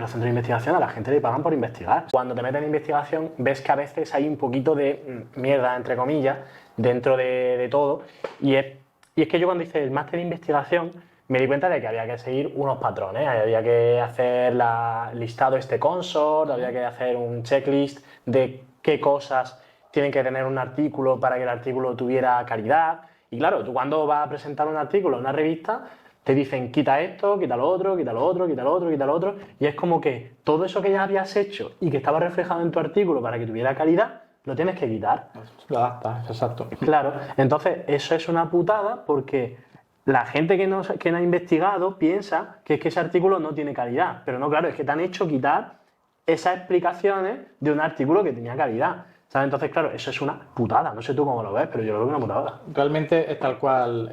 los centros de investigación a la gente le pagan por investigar. Cuando te metes en investigación ves que a veces hay un poquito de mierda, entre comillas, dentro de todo. Y es que yo cuando hice el máster de investigación me di cuenta de que había que seguir unos patrones. Había que hacer listado consort, había que hacer un checklist de qué cosas tienen que tener un artículo para que el artículo tuviera calidad. Y claro, tú cuando vas a presentar un artículo en una revista, te dicen quita esto, quita lo otro, quita lo otro, quita lo otro, quita lo otro. Y es como que todo eso que ya habías hecho y que estaba reflejado en tu artículo para que tuviera calidad, lo tienes que quitar. Lo adaptas, exacto. Claro, entonces eso es una putada porque la gente que no ha investigado piensa que es que ese artículo no tiene calidad. Pero no, claro, es que te han hecho quitar esas explicaciones de un artículo que tenía calidad. ¿Sabes? Entonces, claro, eso es una putada. No sé tú cómo lo ves, pero yo lo veo una putada. Realmente es tal cual.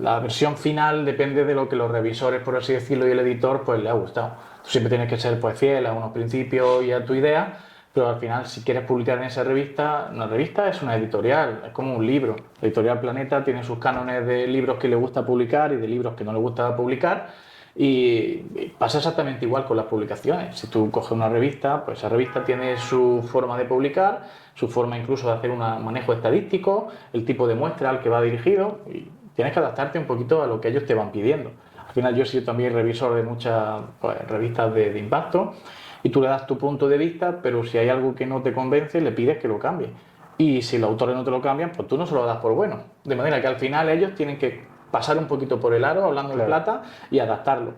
La versión final depende de lo que los revisores, por así decirlo, y el editor, pues le ha gustado. Tú siempre tienes que ser pues, fiel a unos principios y a tu idea, pero al final, si quieres publicar en esa revista, una revista es una editorial, es como un libro. La editorial Planeta tiene sus cánones de libros que le gusta publicar y de libros que no le gusta publicar. Y pasa exactamente igual con las publicaciones. Si tú coges una revista, pues esa revista tiene su forma de publicar, su forma incluso de hacer un manejo estadístico, el tipo de muestra al que va dirigido, y tienes que adaptarte un poquito a lo que ellos te van pidiendo. Al final yo he sido también revisor de muchas revistas de impacto, y tú le das tu punto de vista, pero si hay algo que no te convence, le pides que lo cambie. Y si los autores no te lo cambian, pues tú no se lo das por bueno. De manera que al final ellos tienen que pasar un poquito por el aro, hablando de plata, y adaptarlo.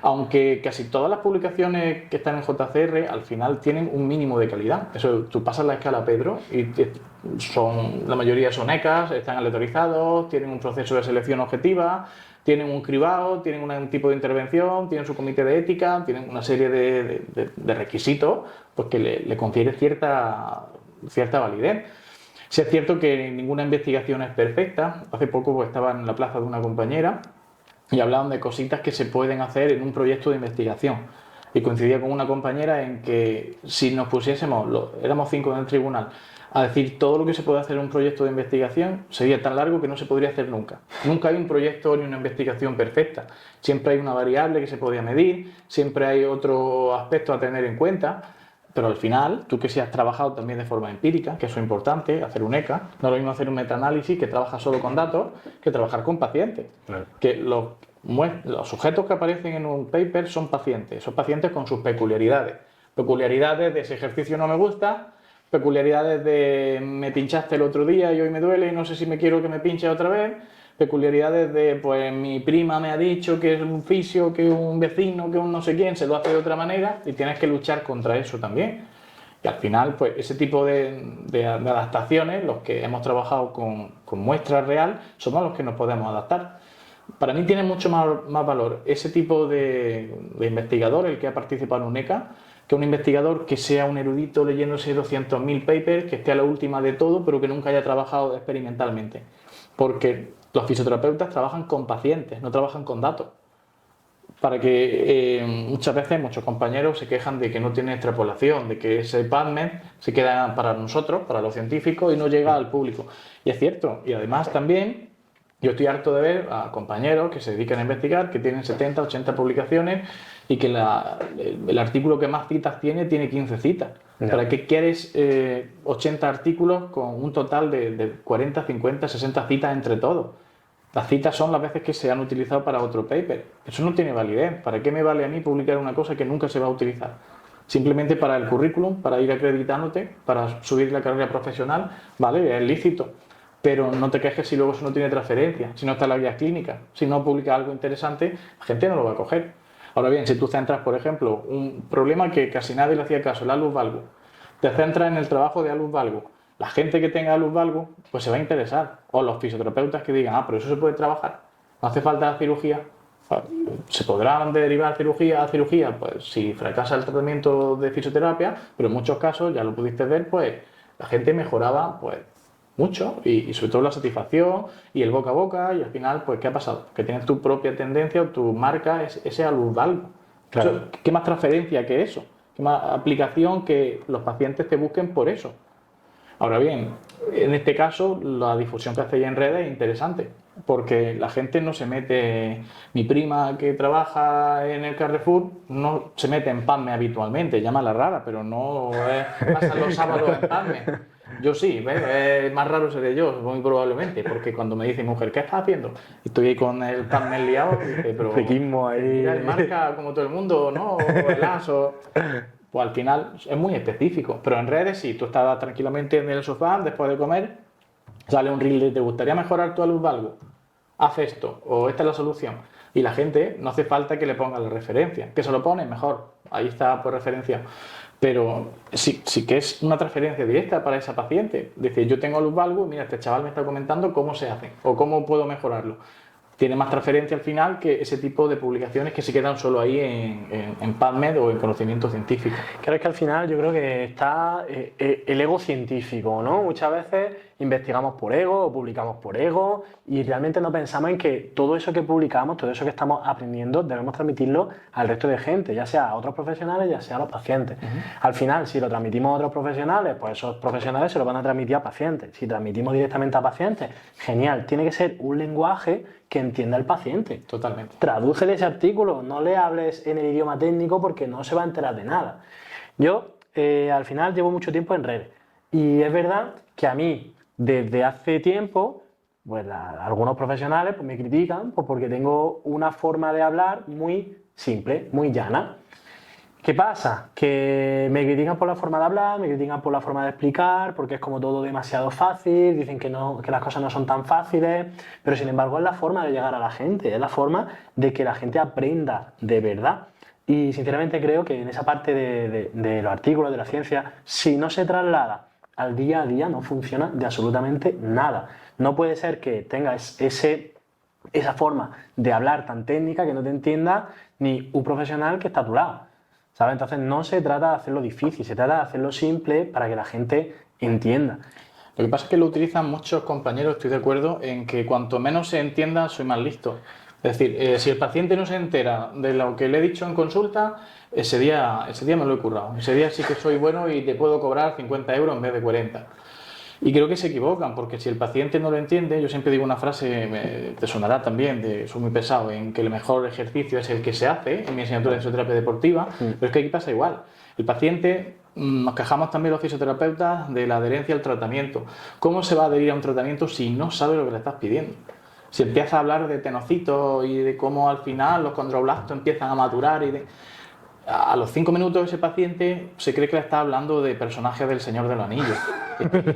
Aunque casi todas las publicaciones que están en JCR al final tienen un mínimo de calidad. Eso, tú pasas la escala Pedro y la mayoría son ECAs, están aleatorizados, tienen un proceso de selección objetiva, tienen un cribado, tienen un tipo de intervención, tienen su comité de ética, tienen una serie de requisitos pues que le confiere cierta validez. Sí es cierto que ninguna investigación es perfecta. Hace poco pues, estaba en la plaza de una compañera y hablaban de cositas que se pueden hacer en un proyecto de investigación. Y coincidía con una compañera en que si nos pusiésemos, éramos 5 en el tribunal, a decir todo lo que se puede hacer en un proyecto de investigación, sería tan largo que no se podría hacer nunca. Nunca hay un proyecto ni una investigación perfecta. Siempre hay una variable que se podía medir, siempre hay otro aspecto a tener en cuenta. Pero al final, tú que sí has trabajado también de forma empírica, que eso es importante, hacer un ECA, no es lo mismo hacer un metaanálisis que trabaja solo con datos que trabajar con pacientes. Claro. Que los sujetos que aparecen en un paper son pacientes con sus peculiaridades. Peculiaridades de ese ejercicio no me gusta, peculiaridades de me pinchaste el otro día y hoy me duele y no sé si me quiero que me pinche otra vez, peculiaridades de pues mi prima me ha dicho que es un fisio, que un vecino, que un no sé quién se lo hace de otra manera y tienes que luchar contra eso también. Y al final, pues ese tipo de adaptaciones, los que hemos trabajado con muestra real, somos los que nos podemos adaptar. Para mí tiene mucho más valor ese tipo de investigador, el que ha participado en un ECA, que un investigador que sea un erudito leyéndose 200.000 papers, que esté a la última de todo, pero que nunca haya trabajado experimentalmente. Porque los fisioterapeutas trabajan con pacientes, no trabajan con datos. Para que muchas veces muchos compañeros se quejan de que no tiene extrapolación, de que ese PubMed se queda para nosotros, para los científicos, y no llega al público. Y es cierto. Y además también yo estoy harto de ver a compañeros que se dedican a investigar, que tienen 70, 80 publicaciones y que el artículo que más citas tiene 15 citas. No. ¿Para qué quieres 80 artículos con un total de 40, 50, 60 citas entre todos? Las citas son las veces que se han utilizado para otro paper. Eso no tiene validez. ¿Para qué me vale a mí publicar una cosa que nunca se va a utilizar? Simplemente para el currículum, para ir acreditándote, para subir la carrera profesional, vale, es lícito. Pero no te quejes si luego eso no tiene transferencia, si no está en la guía clínica, si no publica algo interesante, la gente no lo va a coger. Ahora bien, si tú centras, por ejemplo, un problema que casi nadie le hacía caso, el alus valgus, te centras en el trabajo de alus valgus, la gente que tenga alus valgus, pues se va a interesar. O los fisioterapeutas que digan, pero eso se puede trabajar, no hace falta cirugía. ¿Se podrán derivar cirugía a cirugía? Pues si fracasa el tratamiento de fisioterapia, pero en muchos casos, ya lo pudiste ver, pues la gente mejoraba pues mucho y sobre todo la satisfacción y el boca a boca, y al final, pues ¿qué ha pasado? Que tienes tu propia tendencia o tu marca, ese alus valgus. Claro. Eso, ¿qué más transferencia que eso? ¿Qué más aplicación que los pacientes te busquen por eso? Ahora bien, en este caso, la difusión que hacéis en redes es interesante. porque la gente no se mete, mi prima que trabaja en el Carrefour no se mete en PubMed habitualmente, llámala rara, pero no pasa los sábados en PubMed. Yo sí, ¿ves? Más raro seré yo, muy probablemente, porque cuando me dice mujer, ¿qué estás haciendo? Y estoy ahí con el PubMed liado, y dice, pero Friquismo ahí. mira el marca como todo el mundo, ¿no? O el ASO. Pues al final es muy específico, pero en redes sí, tú estás tranquilamente en el sofá después de comer, sale un reel de ¿te gustaría mejorar tu salud de algo? Haz esto, o esta es la solución. Y la gente no hace falta que le ponga la referencia, que se lo pone mejor, ahí está por referencia. Pero sí que es una transferencia directa para esa paciente. Dice, yo tengo luz valgo y mira, este chaval me está comentando cómo se hace o cómo puedo mejorarlo. Tiene más transferencia al final que ese tipo de publicaciones que se quedan solo ahí en PubMed o en conocimiento científico. Claro, es que al final yo creo que está el ego científico, ¿no? Muchas veces investigamos por ego o publicamos por ego y realmente no pensamos en que todo eso que publicamos, todo eso que estamos aprendiendo, debemos transmitirlo al resto de gente, ya sea a otros profesionales, ya sea a los pacientes. Al final, si lo transmitimos a otros profesionales, pues esos profesionales se lo van a transmitir a pacientes. Si transmitimos directamente a pacientes, genial. Tiene que ser un lenguaje que entienda el paciente. Totalmente. Tradúcele ese artículo, no le hables en el idioma técnico porque no se va a enterar de nada. Yo, al final, llevo mucho tiempo en redes y es verdad que a mí, desde hace tiempo, pues algunos profesionales pues, me critican pues, porque tengo una forma de hablar muy simple, muy llana. ¿Qué pasa? Que me critican por la forma de hablar, me critican por la forma de explicar, porque es como todo demasiado fácil, dicen que las cosas no son tan fáciles, pero sin embargo es la forma de llegar a la gente, es la forma de que la gente aprenda de verdad. Y sinceramente creo que en esa parte de los artículos, de la ciencia, si no se traslada al día a día, no funciona de absolutamente nada. No puede ser que tengas esa forma de hablar tan técnica que no te entienda ni un profesional que está a tu lado. ¿Sabes? Entonces no se trata de hacerlo difícil, se trata de hacerlo simple para que la gente entienda. Lo que pasa es que lo utilizan muchos compañeros, estoy de acuerdo, en que cuanto menos se entienda, soy más listo. Es decir, si el paciente no se entera de lo que le he dicho en consulta, ese día me lo he currado. Ese día sí que soy bueno y te puedo cobrar 50 euros en vez de 40. Y creo que se equivocan, porque si el paciente no lo entiende, yo siempre digo una frase, te sonará también, soy muy pesado, en que el mejor ejercicio es el que se hace, en mi asignatura de fisioterapia deportiva, pero es que aquí pasa igual. El paciente, nos quejamos también los fisioterapeutas de la adherencia al tratamiento. ¿Cómo se va a adherir a un tratamiento si no sabe lo que le estás pidiendo? Si empieza a hablar de tenocitos y de cómo al final los condroblastos empiezan a maturar a los 5 minutos ese paciente se cree que le está hablando de personajes del Señor de los Anillos,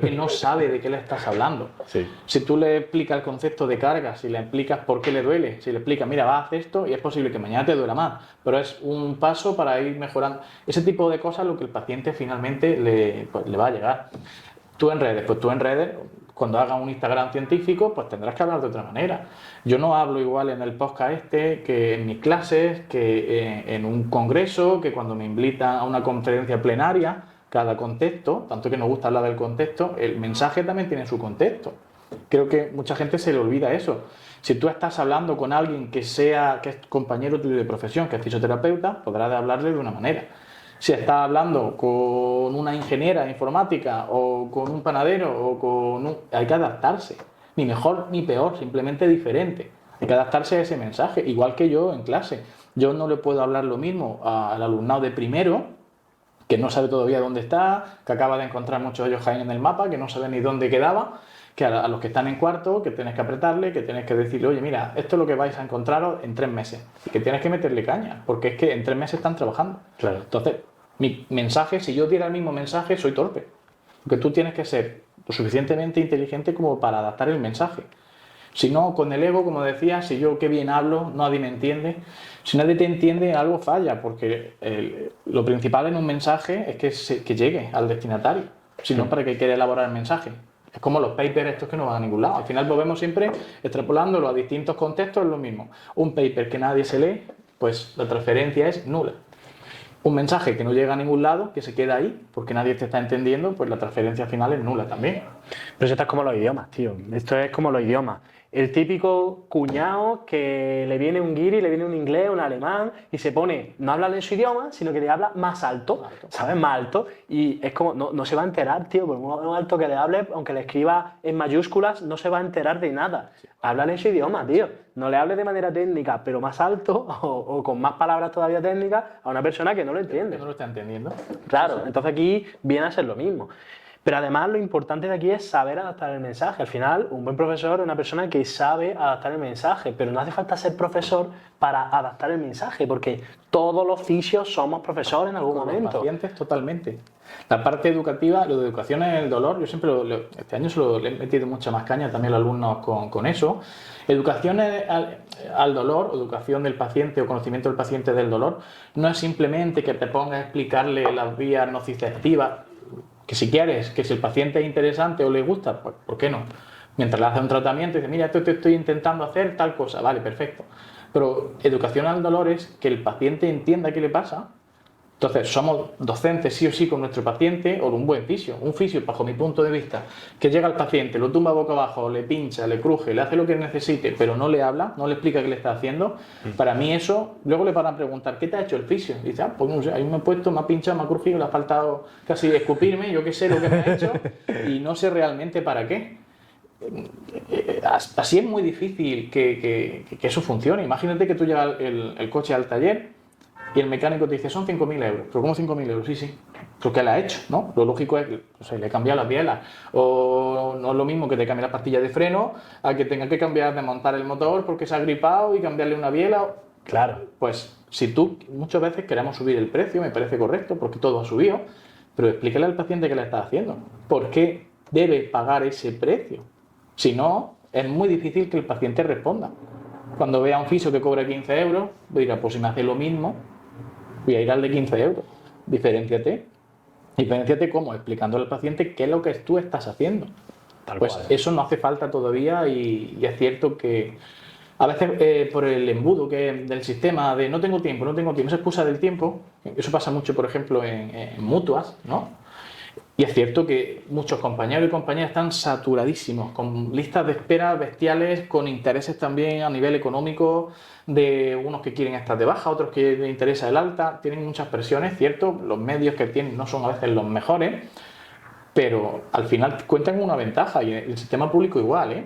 que no sabe de qué le estás hablando. Sí. Si tú le explicas el concepto de carga, si le explicas por qué le duele, si le explicas, mira, va a hacer esto y es posible que mañana te duela más, pero es un paso para ir mejorando. Ese tipo de cosas es lo que el paciente finalmente le va a llegar. Tú en redes, cuando hagas un Instagram científico, pues tendrás que hablar de otra manera. Yo no hablo igual en el podcast que en mis clases, que en un congreso, que cuando me invitan a una conferencia plenaria. Cada contexto, tanto que nos gusta hablar del contexto, el mensaje también tiene su contexto. Creo que mucha gente se le olvida eso. Si tú estás hablando con alguien que es compañero tuyo de profesión, que es fisioterapeuta, podrás hablarle de una manera. Si estás hablando con una ingeniera informática o con un panadero hay que adaptarse, ni mejor ni peor, simplemente diferente. Hay que adaptarse a ese mensaje, igual que yo en clase. Yo no le puedo hablar lo mismo al alumnado de primero, que no sabe todavía dónde está, que acaba de encontrar muchos de ellos Jaén en el mapa, que no sabe ni dónde quedaba, que a los que están en cuarto, que tienes que apretarle, que tienes que decirle, oye, mira, esto es lo que vais a encontraros en 3 meses, y que tienes que meterle caña, porque es que en 3 meses están trabajando. Claro. Entonces, mi mensaje, si yo diera el mismo mensaje, soy torpe. Porque tú tienes que ser lo suficientemente inteligente como para adaptar el mensaje. Si no, con el ego, como decía, si yo qué bien hablo, nadie me entiende. Si nadie te entiende, algo falla, porque lo principal en un mensaje es que llegue al destinatario. Si no, ¿para qué quiere elaborar el mensaje? Es como los papers estos que no van a ningún lado. Al final volvemos siempre extrapolándolo a distintos contextos, es lo mismo. Un paper que nadie se lee, pues la transferencia es nula. Un mensaje que no llega a ningún lado, que se queda ahí, porque nadie te está entendiendo, pues la transferencia final es nula también. Pero esto es como los idiomas, tío. Esto es como los idiomas. el típico cuñado que le viene un guiri, le viene un inglés, un alemán y se pone, no habla de su idioma, sino que le habla más alto, ¿sabes? Más alto. Y es como, no se va a enterar, tío, por muy alto que le hable, aunque le escriba en mayúsculas, no se va a enterar de nada. Háblale en su idioma, tío. No le hables de manera técnica, pero más alto o con más palabras todavía técnicas a una persona que no lo entiende. Que no lo está entendiendo. Claro, entonces aquí viene a ser lo mismo. Pero además lo importante de aquí es saber adaptar el mensaje. Al final, un buen profesor es una persona que sabe adaptar el mensaje, pero no hace falta ser profesor para adaptar el mensaje, porque todos los fisios somos profesores en algún momento. Los pacientes, totalmente. La parte educativa, lo de educación en el dolor, yo siempre, este año le he metido mucha más caña también a los alumnos con eso. Educación al dolor, educación del paciente o conocimiento del paciente del dolor, no es simplemente que te pongas a explicarle las vías nociceptivas, que si quieres, que si el paciente es interesante o le gusta, pues ¿por qué no? Mientras le hace un tratamiento y dice, mira, esto te estoy intentando hacer tal cosa, vale, perfecto. Pero educación al dolor es que el paciente entienda qué le pasa. Entonces, somos docentes sí o sí con nuestro paciente o un buen fisio. Un fisio, bajo mi punto de vista, que llega al paciente, lo tumba boca abajo, le pincha, le cruje, le hace lo que necesite, pero no le habla, no le explica qué le está haciendo. Para mí eso, luego le van a preguntar, ¿qué te ha hecho el fisio? Y dice, pues no sé, ahí me he puesto, me ha pinchado, me ha crujido, le ha faltado casi escupirme, yo qué sé lo que me ha hecho y no sé realmente para qué. Así es muy difícil que eso funcione. Imagínate que tú llevas el coche al taller y el mecánico te dice, son 5.000 euros. ¿Pero cómo 5.000 euros? Sí, sí. ¿Pero qué le ha hecho? ¿No? Lo lógico es que le he cambiado las bielas. O no es lo mismo que te cambie las pastillas de freno a que tenga que cambiar de montar el motor porque se ha gripado y cambiarle una biela. Claro. Pues si tú muchas veces queremos subir el precio, me parece correcto porque todo ha subido, pero explícale al paciente qué le estás haciendo. ¿Por qué debe pagar ese precio? Si no, es muy difícil que el paciente responda. Cuando vea a un fisio que cobra 15 euros, dirá, pues si me hace lo mismo, voy a ir al de 15 euros. Diferénciate. Diferénciate cómo, explicándole al paciente qué es lo que tú estás haciendo. Pues eso no hace falta todavía y es cierto que a veces por el embudo del sistema de no tengo tiempo, esa excusa del tiempo, eso pasa mucho, por ejemplo, en mutuas, ¿no? Y es cierto que muchos compañeros y compañeras están saturadísimos, con listas de espera bestiales, con intereses también a nivel económico, de unos que quieren estar de baja, otros que les interesa el alta, tienen muchas presiones, cierto, los medios que tienen no son a veces los mejores, pero al final cuentan con una ventaja, y el sistema público igual, ¿eh?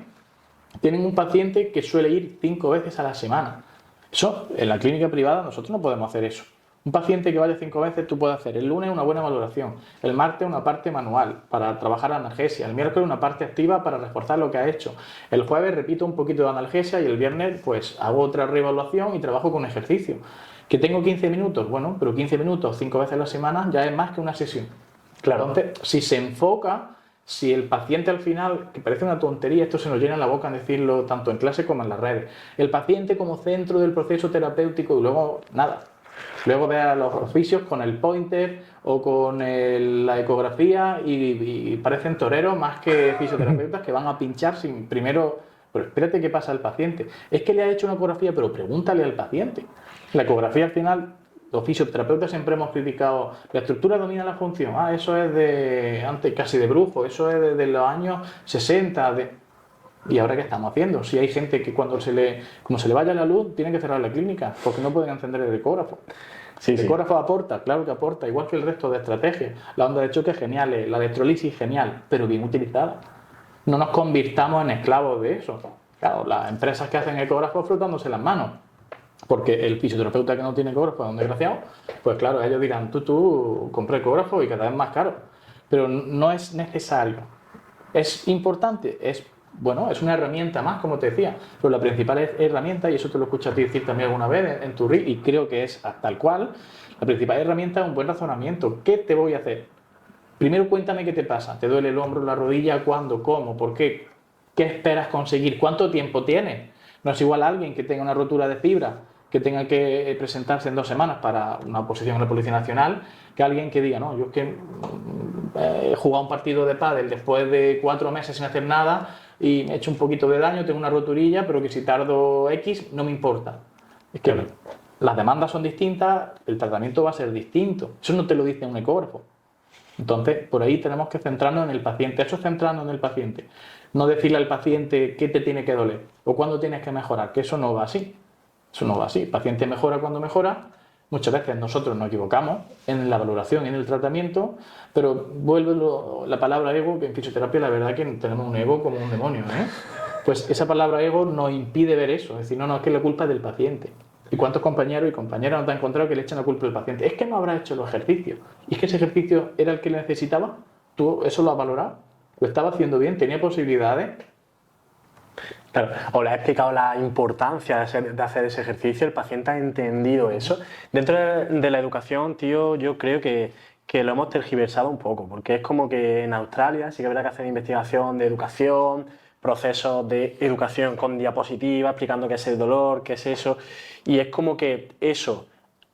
Tienen un paciente que suele ir 5 veces a la semana. Eso, en la clínica privada nosotros no podemos hacer eso. Un paciente que vaya 5 veces, tú puedes hacer el lunes una buena valoración, el martes una parte manual para trabajar analgesia, el miércoles una parte activa para reforzar lo que ha hecho, el jueves repito un poquito de analgesia y el viernes pues hago otra reevaluación y trabajo con ejercicio. ¿Que tengo 15 minutos? Bueno, pero 15 minutos 5 veces a la semana ya es más que una sesión. Claro. Entonces, si se enfoca, si el paciente al final, que parece una tontería, esto se nos llena la boca en decirlo tanto en clase como en las redes, el paciente como centro del proceso terapéutico y luego nada. Luego ve a los oficios con el pointer o con la ecografía y parecen toreros más que fisioterapeutas que van a pinchar sin primero... Pero espérate qué pasa al paciente. Es que le ha hecho una ecografía, pero pregúntale al paciente. La ecografía al final, los fisioterapeutas siempre hemos criticado, la estructura domina la función. Ah, eso es de antes casi de brujo, eso es de los años 60. ¿Y ahora qué estamos haciendo? Si hay gente que como se le vaya la luz, tienen que cerrar la clínica porque no pueden encender el ecógrafo. Sí, el ecógrafo aporta, claro que aporta, igual que el resto de estrategias. La onda de choque es genial, la electrolisis genial, pero bien utilizada. No nos convirtamos en esclavos de eso. Claro, las empresas que hacen ecógrafos frotándose las manos, porque el fisioterapeuta que no tiene ecógrafo es un desgraciado, pues claro, ellos dirán, tú compra ecógrafo y cada vez más caro. Pero no es necesario. ¿Es importante? Bueno, es una herramienta más, como te decía, pero la principal herramienta, y eso te lo escucho a ti decir también alguna vez en tu reel, y creo que es tal cual, la principal herramienta es un buen razonamiento. ¿Qué te voy a hacer? Primero cuéntame qué te pasa. ¿Te duele el hombro, la rodilla? ¿Cuándo? ¿Cómo? ¿Por qué? ¿Qué esperas conseguir? ¿Cuánto tiempo tienes? No es igual a alguien que tenga una rotura de fibra, que tenga que presentarse en 2 semanas para una oposición en la Policía Nacional, que alguien que diga, no, yo es que he jugado un partido de pádel después de 4 meses sin hacer nada y me he hecho un poquito de daño, tengo una roturilla, pero que si tardo X no me importa. Es que las demandas son distintas, el tratamiento va a ser distinto. Eso no te lo dice un ecógrafo. Entonces, por ahí tenemos que centrarnos en el paciente. Eso es centrarnos en el paciente. No decirle al paciente qué te tiene que doler o cuándo tienes que mejorar, que eso no va así. Eso no va así. El paciente mejora cuando mejora. Muchas veces nosotros nos equivocamos en la valoración y en el tratamiento, pero vuelve la palabra ego, que en fisioterapia la verdad que tenemos un ego como un demonio, ¿eh? Pues esa palabra ego nos impide ver eso. Es decir, no, es que la culpa es del paciente. ¿Y cuántos compañeros y compañeras nos han encontrado que le echan la culpa al paciente? Es que no habrá hecho los ejercicios. ¿Y es que ese ejercicio era el que le necesitaba? ¿Tú eso lo has valorado? ¿Lo estaba haciendo bien? ¿Tenía posibilidades? Claro, o le ha explicado la importancia de hacer ese ejercicio, el paciente ha entendido eso. Dentro de la educación, tío, yo creo que lo hemos tergiversado un poco, porque es como que en Australia sí que es verdad que hacen investigación de educación, procesos de educación con diapositivas, explicando qué es el dolor, qué es eso, y es como que eso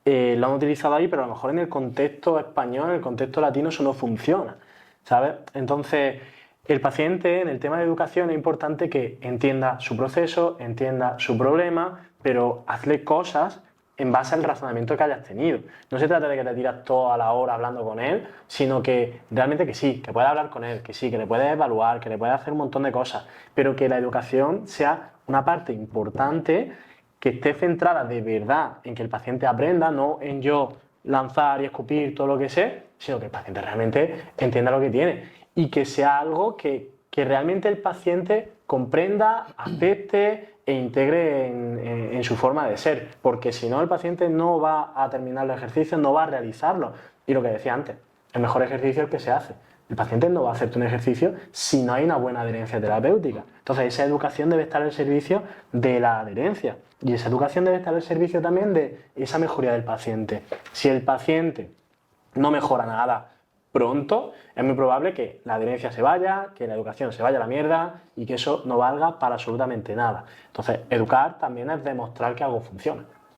lo han utilizado ahí, pero a lo mejor en el contexto español, en el contexto latino, eso no funciona, ¿sabes? Entonces, el paciente en el tema de educación es importante que entienda su proceso, entienda su problema, pero hazle cosas en base al razonamiento que hayas tenido. No se trata de que te tiras toda la hora hablando con él, sino que realmente que sí, que puedas hablar con él, que sí, que le puedes evaluar, que le puedes hacer un montón de cosas, pero que la educación sea una parte importante que esté centrada de verdad en que el paciente aprenda, no en yo lanzar y escupir todo lo que sé, sino que el paciente realmente entienda lo que tiene y que sea algo que realmente el paciente comprenda, acepte e integre en su forma de ser, porque si no el paciente no va a terminar los ejercicios, no va a realizarlo. Y lo que decía antes, el mejor ejercicio es el que se hace. El paciente no va a hacerte un ejercicio si no hay una buena adherencia terapéutica. Entonces esa educación debe estar al servicio de la adherencia y esa educación debe estar al servicio también de esa mejoría del paciente. Si el paciente no mejora nada pronto, es muy probable que la adherencia se vaya, que la educación se vaya a la mierda y que eso no valga para absolutamente nada. Entonces, educar también es demostrar que algo funciona.